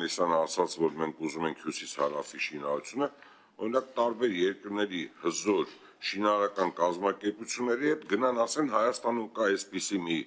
Հովհաննիսյանը ասաց, որ մենք ուզում ենք հյուսիս-հարավի շինարարությունը, օրինակ տարբեր երկրների հզոր շինարարական կազմակերպությունների հետ գնան ասեն Հայաստանում կա այսպիսի մի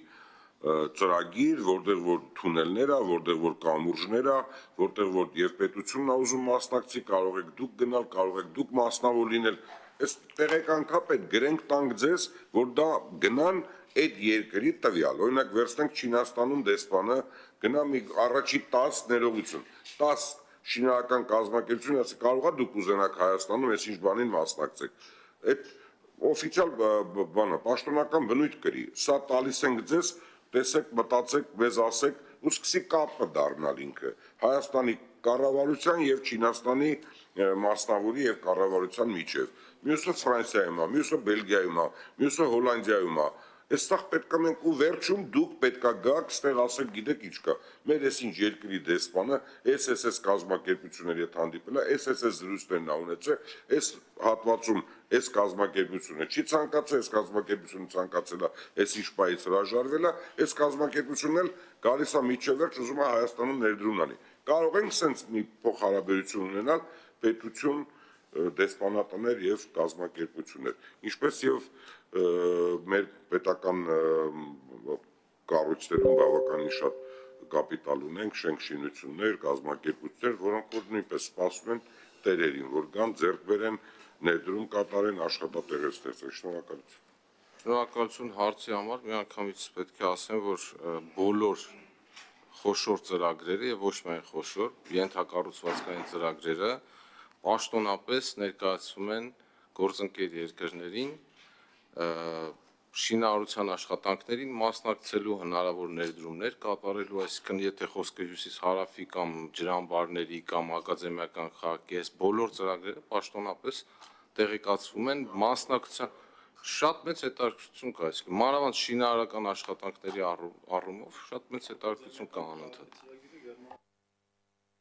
ծրագիր, որտեղ որ թունելներ ա, որտեղ որ կամուրջներ ա, որտեղ որ եւ պետությունն ա ուզում մասնակցի, կարող եք դուք գնալ, կարող եք դուք մասնավոր լինել, այս տեղեկանքապետ գրենք տանք ձեզ, որ դա գնան այդ երկրի տվյալ, օրինակ վերցնենք Չինաստանում դեսպանը գնա մի առաջի 10 ներողություն, 10 շինարարական կազմակերպություն, ասի կարող ա դուք ուզենաք Հայաստանում այսինչ բանին մասնակցեք, այդ օֆիցիալ բանը, պաշտոնական բնույթ կրի, սա տալիս ենք ձեզ, տեսեք, մտածեք, մեզ ասեք, ու սկսի կապը դառնալ ինքը, Հայաստանի կառավարության եւ Չինաստանի մասնավորի եւ կառավարության միջև, մյուսը Ֆրանսիայում ա, մյուսը Բելգիայում ա, մյուսը Հոլանդիայում ա, այստեղ պետք է մենք ու վերջում դուք պետք է գաք, ստեղ ասեք գիտեք ինչ կա, մեր այսինչ երկրի դեսպանը, SSS կազմակերպությունների հետ հանդիպել է, SSS զրույցներն ա ունեցել, այս հատվածում այս կազմակերպությունը չի ցանկացել, այս կազմակերպությունը ցանկացել է, այս ինչ պայից հրաժարվել է, այս կազմակերպությունն էլ գալիս է միջևերջ ուզում է Հայաստանում ներդրում անի։ Կարող ենք սենց մի փոխհարաբերություն ունենալ պետություն, դեսպանատներ եւ կազմակերպություններ, ինչպես եւ մեր պետական կառույցներում բավականին շատ կապիտալ ունենք, շենքշինություններ, կազմակերպություններ, որոնք որ նույնպես սպասում են տերերին, որ գան ձեռք բերեն, ներդրում կատարեն, աշխատատեղեր ստեղծեն։ Շնորհակալություն։ Շնորհակալություն հարցի համար, մի անգամից պետք է ասեմ, որ բոլոր խոշոր ծրագրերը եւ ոչ միայն խոշոր, ենթակառուցվածքային ծրագրերը պաշտոնապես ներկայացում են գործընկեր երկրներին շինարարության աշխատանքներին մասնակցելու հնարավոր ներդրումներ կատարելու, այսինքն եթե խոսքը հյուսիս-հարավի կամ ջրամբարների կամ ակադեմիական քաղաքի այս բոլոր ծրագրերը պաշտոնապես տեղեկացվում են մասնակցության շատ մեծ հետաքրքրություն կա, այսինքն մանավանդ շինարարական աշխատանքների առումով շատ մեծ հետաքրքրություն կա անընդհատ։